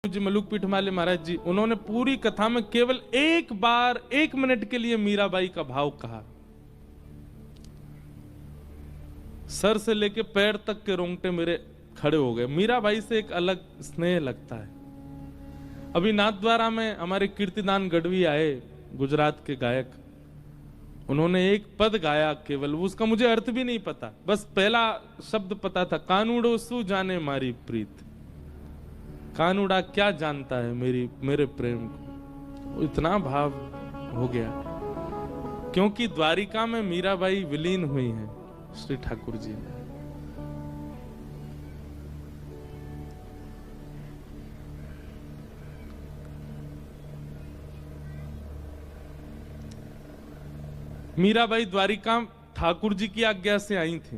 जी मलुक पीठमाले महाराज जी, उन्होंने पूरी कथा में केवल एक बार 1 मिनट के लिए मीराबाई का भाव कहा। सर से लेके पैर तक के रोंगटे मेरे खड़े हो गए। मीराबाई से एक अलग स्नेह लगता है। अभी नाथद्वारा में हमारे कीर्तिदान गढ़वी आए, गुजरात के गायक, उन्होंने एक पद गाया केवल, उसका मुझे अर्थ भी नहीं पता, बस पहला शब्द पता था, कानूड़ो सु जाने मारी प्रीत। कानूड़ा क्या जानता है मेरे प्रेम को। इतना भाव हो गया, क्योंकि द्वारिका में मीराबाई विलीन हुई हैं श्री ठाकुर जी ने। मीराबाई द्वारिका ठाकुर जी की आज्ञा से आई थी।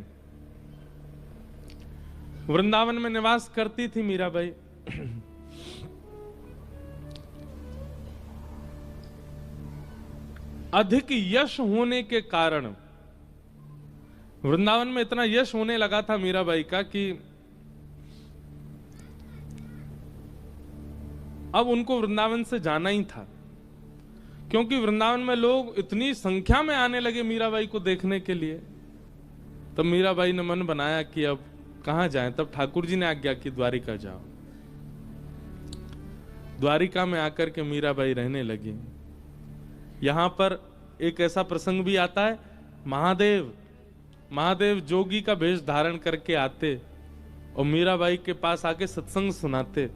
वृंदावन में निवास करती थी मीराबाई। अधिक यश होने के कारण वृंदावन में इतना यश होने लगा था मीराबाई का कि अब उनको वृंदावन से जाना ही था, क्योंकि वृंदावन में लोग इतनी संख्या में आने लगे मीराबाई को देखने के लिए। तब मीराबाई ने मन बनाया कि अब कहां जाएं। तब ठाकुर जी ने आज्ञा की द्वारिका जाओ। द्वारिका में आकर के मीराबाई रहने लगी। यहां पर एक ऐसा प्रसंग भी आता है, महादेव जोगी का वेश धारण करके आते और मीराबाई के पास आके सत्संग सुनाते।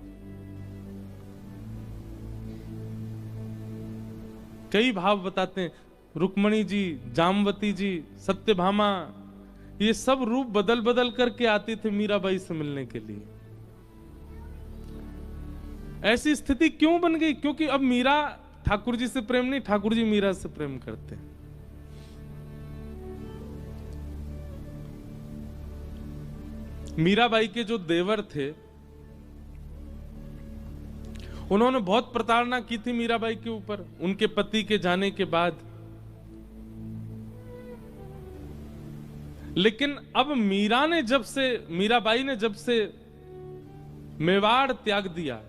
कई भाव बताते हैं, रुक्मणी जी, जामवती जी, सत्यभामा, ये सब रूप बदल बदल करके आती थे मीराबाई से मिलने के लिए। ऐसी स्थिति क्यों बन गई? क्योंकि अब मीरा ठाकुर जी से प्रेम नहीं, ठाकुर जी मीरा से प्रेम करते हैं। मीराबाई के जो देवर थे, उन्होंने बहुत प्रताड़ना की थी मीराबाई के ऊपर उनके पति के जाने के बाद। लेकिन अब मीराबाई ने जब से मेवाड़ त्याग दिया,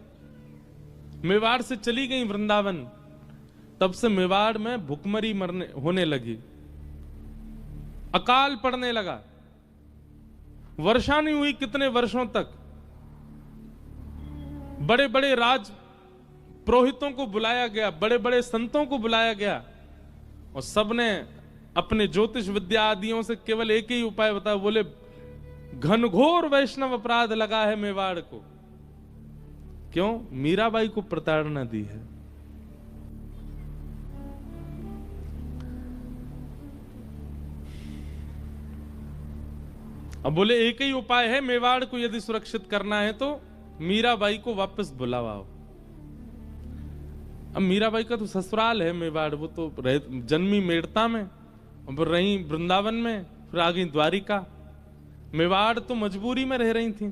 मेवाड़ से चली गई वृंदावन, तब से मेवाड़ में भुखमरी होने लगी, अकाल पड़ने लगा, वर्षा नहीं हुई कितने वर्षों तक। बड़े बड़े राज पुरोहितों को बुलाया गया, बड़े बड़े संतों को बुलाया गया, और सबने अपने ज्योतिष विद्या आदियों से केवल एक ही उपाय बताया, बोले घनघोर वैष्णव अपराध लगा है मेवाड़ को। क्यों? मीराबाई को प्रताड़ना दी है। अब बोले एक ही उपाय है, मेवाड़ को यदि सुरक्षित करना है तो मीराबाई को वापस बुलावाओ। अब मीराबाई का तो ससुराल है मेवाड़, वो तो जन्मी मेड़ता में, अब रही वृंदावन में, फिर आ गई द्वारिका। मेवाड़ तो मजबूरी में रह रही थी।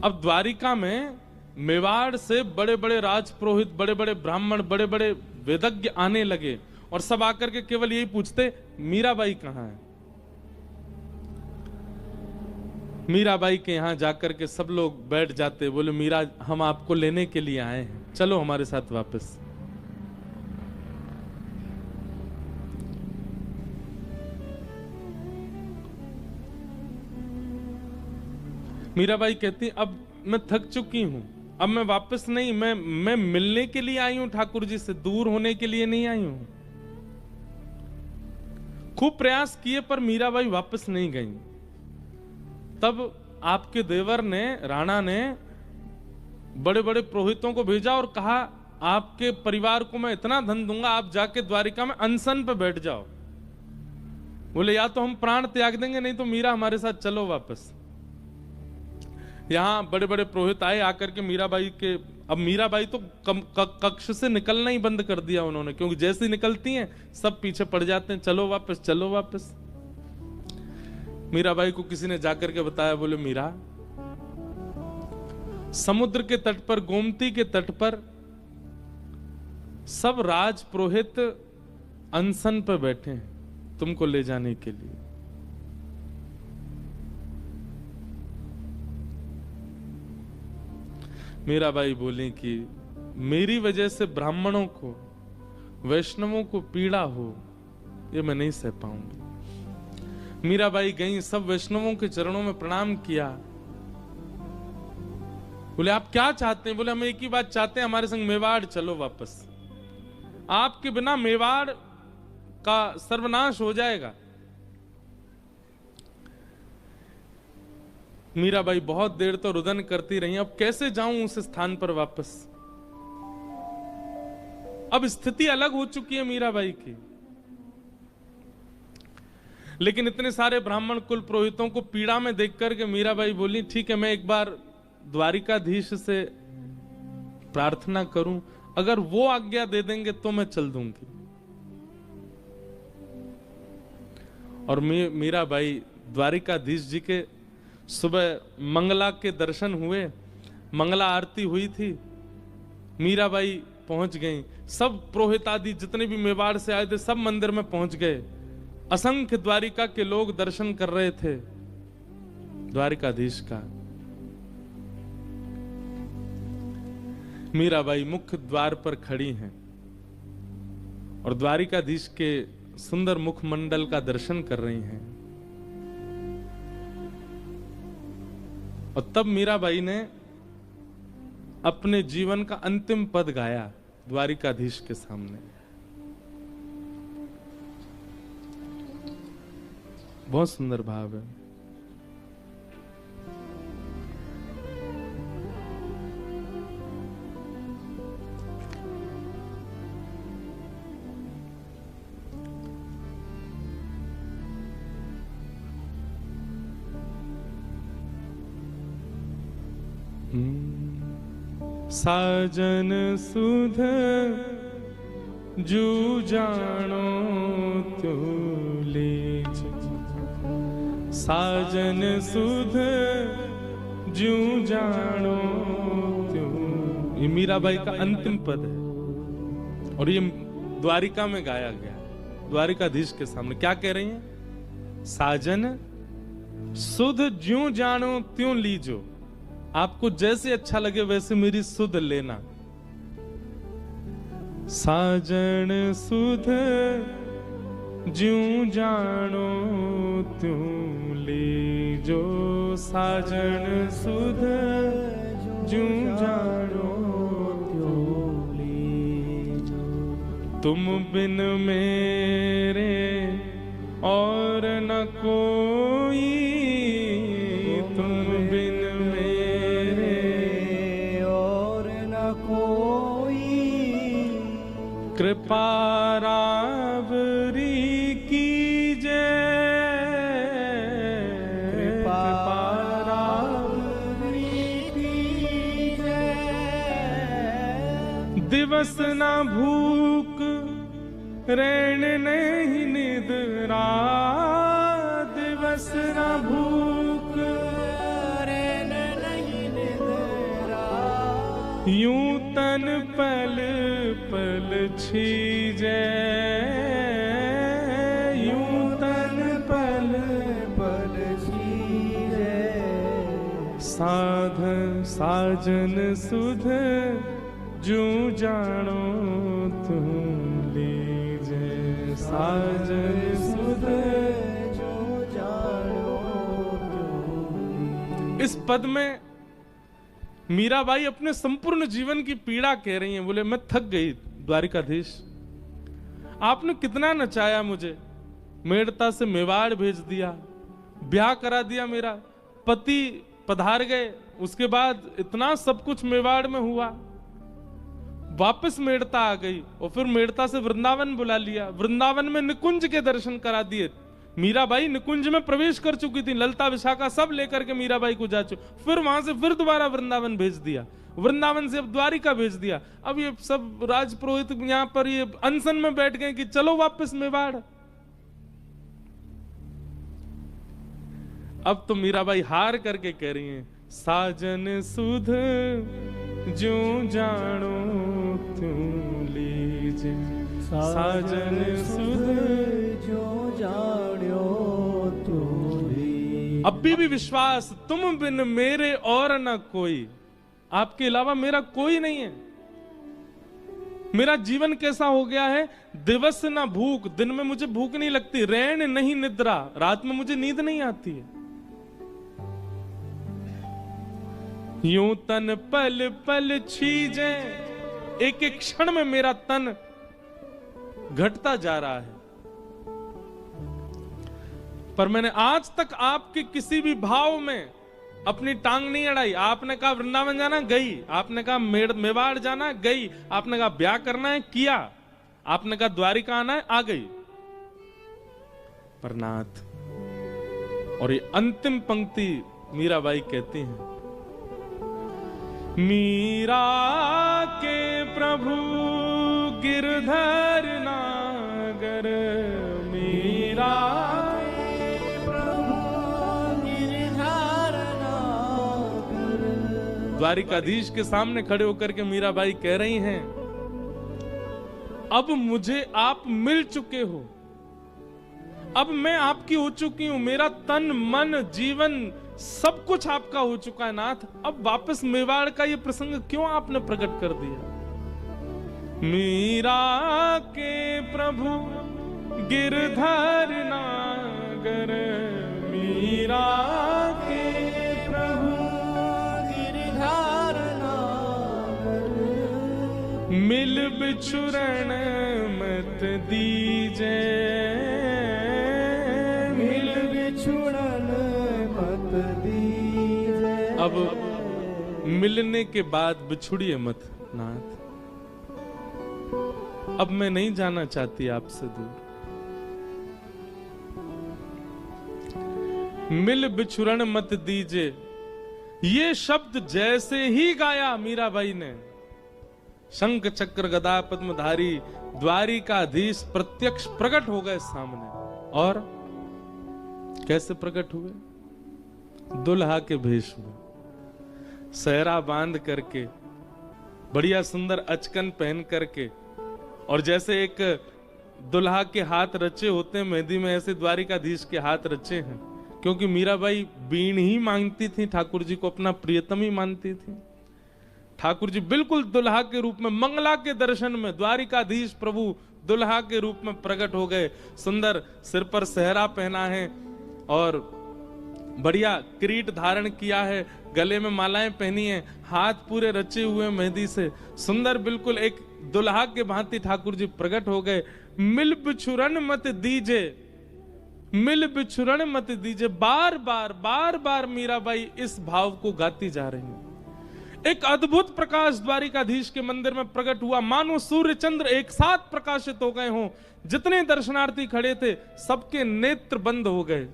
अब द्वारिका में मेवाड़ से बड़े बड़े राजपुरोहित, बड़े बड़े ब्राह्मण, बड़े बड़े वेदज्ञ आने लगे, और सब आकर के केवल यही पूछते, मीराबाई कहां है? मीराबाई के यहां जाकर के सब लोग बैठ जाते, बोले मीरा, हम आपको लेने के लिए आए हैं, चलो हमारे साथ वापस। मीराबाई कहती, अब मैं थक चुकी हूं, अब मैं वापस नहीं, मैं मिलने के लिए आई हूं ठाकुर जी से, दूर होने के लिए नहीं आई हूं। खूब प्रयास किए पर मीराबाई वापस नहीं गई। तब आपके देवर ने, राणा ने, बड़े बड़े पुरोहितों को भेजा और कहा, आपके परिवार को मैं इतना धन दूंगा, आप जाके द्वारिका में अनशन पे बैठ जाओ। बोले या तो हम प्राण त्याग देंगे, नहीं तो मीरा हमारे साथ चलो वापस। यहां बड़े बड़े पुरोहित आए, आकर के मीराबाई के, अब मीराबाई तो कक्ष से निकलना ही बंद कर दिया उन्होंने, क्योंकि जैसे ही निकलती हैं सब पीछे पड़ जाते हैं, चलो वापस, चलो वापस। मीराबाई को किसी ने जाकर के बताया, बोले मीरा, समुद्र के तट पर, गोमती के तट पर सब राज पुरोहित अनशन पर बैठे हैं तुमको ले जाने के लिए। मीराबाई बोली कि मेरी वजह से ब्राह्मणों को, वैष्णवों को पीड़ा हो, ये मैं नहीं सह पाऊंगी। मीराबाई गई, सब वैष्णवों के चरणों में प्रणाम किया। बोले आप क्या चाहते हैं? बोले हम एक ही बात चाहते हैं, हमारे संग मेवाड़ चलो वापस। आपके बिना मेवाड़ का सर्वनाश हो जाएगा। मीराबाई बहुत देर तो रुदन करती रही, अब कैसे जाऊं उस स्थान पर वापस। अब स्थिति अलग हो चुकी है मीराबाई की। लेकिन इतने सारे ब्राह्मण कुल पुरोहितों को पीड़ा में देख करके मीराबाई बोली ठीक है, मैं एक बार द्वारिकाधीश से प्रार्थना करूं, अगर वो आज्ञा दे देंगे तो मैं चल दूंगी। और मीराबाई द्वारिकाधीश जी के सुबह मंगला के दर्शन हुए, मंगला आरती हुई थी, मीराबाई पहुंच गई। सब पुरोहित आदि जितने भी मेवाड़ से आए थे सब मंदिर में पहुंच गए। असंख्य द्वारिका के लोग दर्शन कर रहे थे द्वारिकाधीश का। मीराबाई मुख्य द्वार पर खड़ी हैं और द्वारिकाधीश के सुंदर मुखमंडल का दर्शन कर रही हैं। और तब मीराबाई ने अपने जीवन का अंतिम पद गाया द्वारिकाधीश के सामने। बहुत सुंदर भाव है। साजन सुध जू जानो त्यो लीज, साजन सुध जू जानो त्यो। ये मीराबाई का अंतिम पद है और ये द्वारिका में गाया गया, द्वारिकाधीश के सामने। क्या कह रही हैं? साजन सुध ज्यों जानो त्यों लीजो, आपको जैसे अच्छा लगे वैसे मेरी सुध लेना। साजन सुध ज्यों जानो त्यों लीजो, साजन सुध ज्यों जानो त्यों लीजो। तुम बिन मेरे और न कोई, तुम बिन कृपा रावरी कीजे, कृपा रावरी कीजे। दिवस न भूख रैन नहीं निद्रा, दिवस न भूख रैन नहीं निद्रा। यूं तन पल पल छीजे, यूं तन पल पल छीजे। साधन साजन सुध जूं जानो तुम लीजे, साजन सुध जूं जानो तुम। इस पद में मीराबाई अपने संपूर्ण जीवन की पीड़ा कह रही हैं। बोले मैं थक गई द्वारिकाधीश, आपने कितना नचाया मुझे, मेड़ता से मेवाड़ भेज दिया, ब्याह करा दिया, मेरा पति पधार गए, उसके बाद इतना सब कुछ मेवाड़ में हुआ, वापस मेड़ता आ गई और फिर मेड़ता से वृंदावन बुला लिया, वृंदावन में निकुंज के दर्शन करा दिए। मीराबाई निकुंज में प्रवेश कर चुकी थी, ललता विशाखा सब लेकर के मीराबाई को जा चुकी, फिर वहां से फिर दोबारा वृंदावन भेज दिया, वृंदावन से अब द्वारिका भेज दिया। अब ये सब राजपुरोहित यहां पर ये अनशन में बैठ गए कि चलो वापस मेवाड़। अब तो मीराबाई हार करके कह रही हैं, साजन सुध ज्यों जानो त्यों लीजे, साजन सुध ज्यों जानो त्यों लीजे। अब भी विश्वास, तुम बिन मेरे और न कोई, आपके अलावा मेरा कोई नहीं है। मेरा जीवन कैसा हो गया है, दिवस ना भूख, दिन में मुझे भूख नहीं लगती, रैन नहीं निद्रा, रात में मुझे नींद नहीं आती है। यूं तन पल पल छीजे, एक एक क्षण में मेरा तन घटता जा रहा है। पर मैंने आज तक आपके किसी भी भाव में अपनी टांग नहीं अड़ाई। आपने कहा वृंदावन जाना, गई। आपने कहा मेवाड़ जाना, गई। आपने कहा ब्याह करना है, किया। आपने कहा द्वारिका आना है, आ गई। पर नाथ, और ये अंतिम पंक्ति मीराबाई कहती हैं, मीरा के प्रभु गिरधर नागर, मीरा द्वारिकाधीश के सामने खड़े होकर के मीराबाई कह रही हैं, अब मुझे आप मिल चुके हो, अब मैं आपकी हो चुकी हूं, मेरा तन मन जीवन सब कुछ आपका हो चुका है नाथ। अब वापस मेवाड़ का ये प्रसंग क्यों आपने प्रकट कर दिया? मीरा के प्रभु गिरधर नागर, मीरा के प्रभु गिरधर नागर, मिल बिछुरण मत दीजे, मिल बिछुरण मत दीजे। अब मिलने के बाद बिछुड़िए मत नाथ। अब मैं नहीं जाना चाहती आपसे दूर। मिल बिछुरण मत दीजे, ये शब्द जैसे ही गाया मीराबाई ने, शंख चक्र गदा पद्मधारी द्वारिकाधीश प्रत्यक्ष प्रकट हो गए सामने। और कैसे प्रकट हुए? दुल्हा के भेष में, सहरा बांध करके, बढ़िया सुंदर अचकन पहन करके, और जैसे एक दुल्हा के हाथ रचे होते हैं मेहंदी में, ऐसे द्वारिकाधीश के हाथ रचे हैं। क्योंकि मीराबाई बीण ही मांगती थी, ठाकुर जी को अपना प्रियतम ही मानती थी। ठाकुर जी बिल्कुल दुल्हा के रूप में, मंगला के दर्शन में द्वारिकाधीश प्रभु दुल्हा के रूप में प्रकट हो गए। सुंदर सिर पर सहरा पहना है और बढ़िया किरीट धारण किया है, गले में मालाएं पहनी है, हाथ पूरे रचे हुए मेहंदी से, सुंदर बिल्कुल एक दुल्हा के भांति ठाकुर जी प्रकट हो गए। मिल बिछुरन मत दीजे, मिल बिछुरन मत दीजे, बार बार मीराबाई इस भाव को गाती जा रही है। एक अद्भुत प्रकाश द्वारिकाधीश के मंदिर में प्रकट हुआ, मानो सूर्य चंद्र एक साथ प्रकाशित हो गए हों। जितने दर्शनार्थी खड़े थे सबके नेत्र बंद हो गए,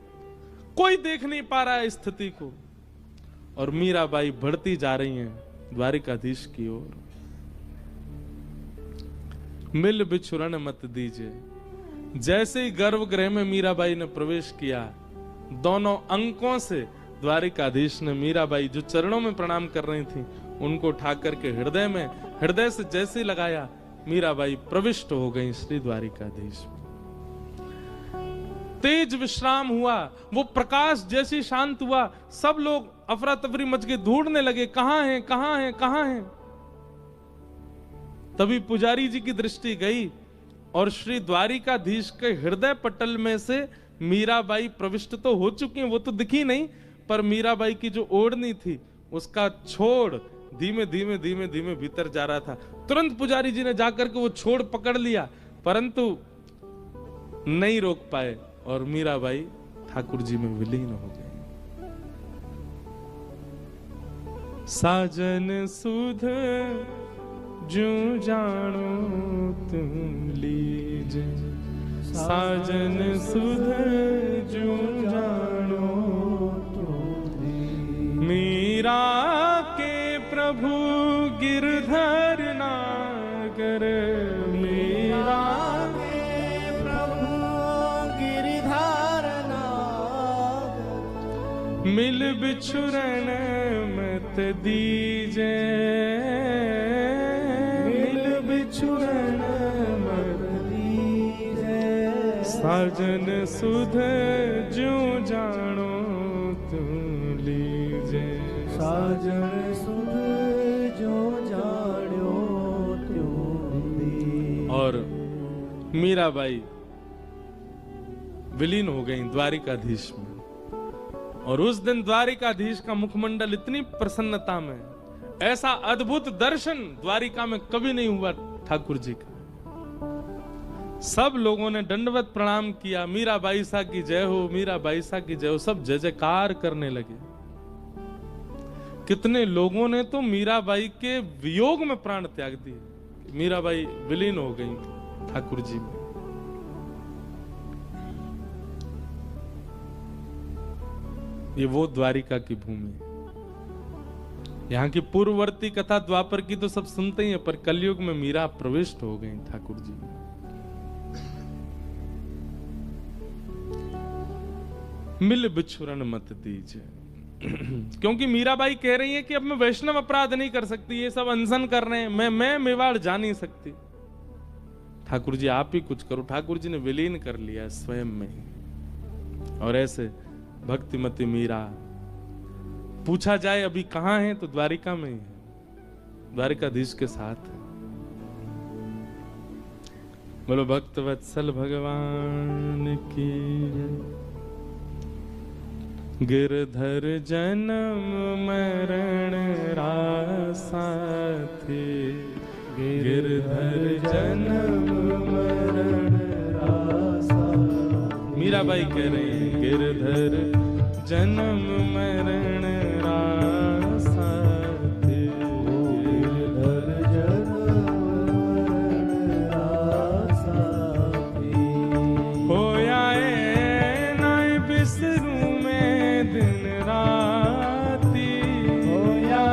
कोई देख नहीं पा रहा है स्थिति को। और मीराबाई बढ़ती जा रही हैं द्वारिकाधीश की ओर। मिल बिछुरन मत दीजिए। जैसे ही गर्भगृह में मीराबाई ने प्रवेश किया, दोनों अंकों से द्वारिकाधीश ने मीराबाई जो चरणों में प्रणाम कर रही थी उनको उठा करके हृदय में, हृदय से जैसे लगाया, मीराबाई प्रविष्ट हो गई श्री द्वारिकाधीश। तेज विश्राम हुआ, वो प्रकाश जैसे शांत हुआ, सब लोग अफरा तफरी मच के ढूंढने लगे, कहां है कहां है कहां है। तभी पुजारी जी की दृष्टि गई और श्री द्वारिकाधीश के हृदय पटल में से मीराबाई प्रविष्ट तो हो चुकी हैं, वो तो दिखी नहीं, पर मीराबाई की जो ओढ़नी थी उसका छोड़ धीमे धीमे धीमे धीमे भीतर जा रहा था। तुरंत पुजारी जी ने जाकर के वो छोड़ पकड़ लिया, परंतु नहीं रोक पाए और मीराबाई ठाकुर जी में विलीन हो गई। साजन सुध जो जानो तुम लीजे, साजन सुध जो जानो तुम, मीरा के प्रभु गिरधर नागर, मीरा के प्रभु गिरधर नागर, मिल बिछुरन मत दीजे, बिछुरन मत दीजे, साजन सुध जो जानो तुम लीजे, साजन सुध जो जान्यो त्यों दी। और मीराबाई विलीन हो गई द्वारिकाधीश में। और उस दिन द्वारिकाधीश का मुखमंडल इतनी प्रसन्नता में, ऐसा अद्भुत दर्शन द्वारिका में कभी नहीं हुआ ठाकुर जी का। सब लोगों ने दंडवत प्रणाम किया, मीराबाई सा की जय हो, मीराबाई सा की जय हो, सब जय जयकार करने लगे। कितने लोगों ने तो मीराबाई के वियोग में प्राण त्याग दिए। मीराबाई विलीन हो गई ठाकुर जी में। ये वो द्वारिका की भूमि है। यहाँ की पूर्ववर्ती कथा द्वापर की तो सब सुनते ही हैं, पर कलयुग में मीरा प्रविष्ट हो गई ठाकुर जी में। मिल बिछुरन मत दीजिए, क्योंकि मीराबाई कह रही है कि अब मैं वैष्णव अपराध नहीं कर सकती, ये सब अनशन कर रहे हैं, मैं मेवाड़ जा नहीं सकती। ठाकुर जी आप ही कुछ करो। ठाकुर जी ने विलीन कर लिया स्वयं में ही। और ऐसे भक्तिमती मीरा, पूछा जाए अभी कहां है तो द्वारिका में ही है, द्वारिकाधीश के साथ है। बोलो भक्त वत्सल भगवान की। गिरधर जन्म मरण रासा थे, गिरधर जन्म मरण रासा। मीराबाई कह रही है गिरधर जन्म मरण रासा थे, गिरधर जन्म मरण रासा थे। होया नाय बिसरू में दिन राती, होया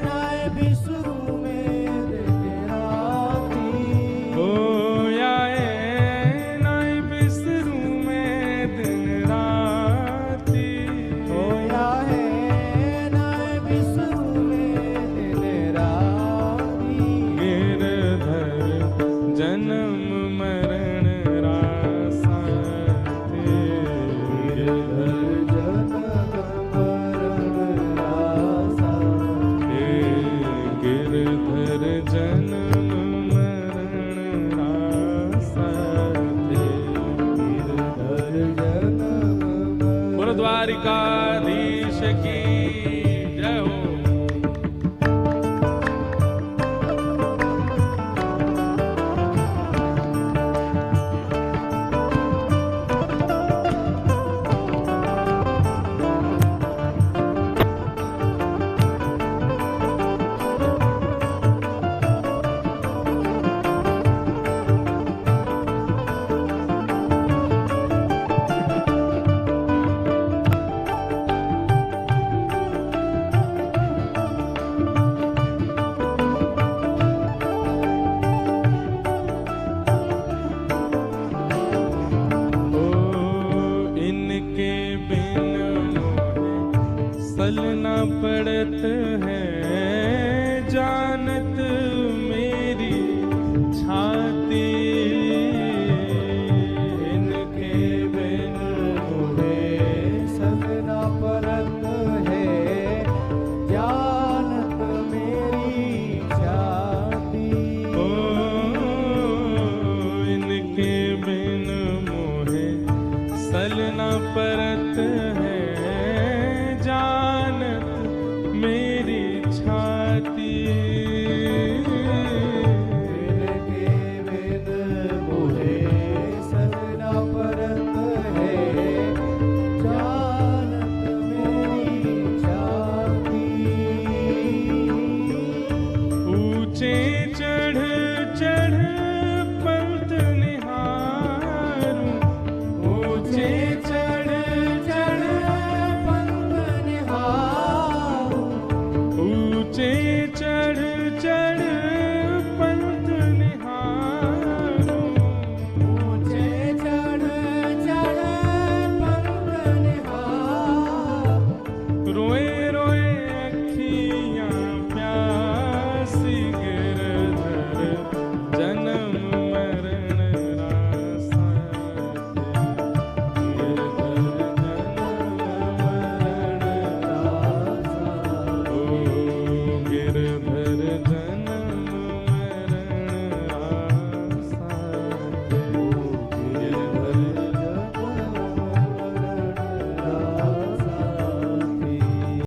नाय बिसरू में दिन राती। होया नाय बिसरू में दिन राती। होया नाय बिसरू में दिन राती। गिरधर जन्म मरण रासा थे, गिरधर जन्म मरण रासा हे गिरधर जन्म मरण रासा थे। गिरधर जन्म मरण। बोलो द्वारिकाधीश की जय हो। इनके बिन मोहे सल न पड़त है, जानत मेरी छाती। इनके बिन मोहे सल न परत है, जानत मेरी छाती। ओ इनके बिन मोहे सल न परत है, जानत मेरी छाती।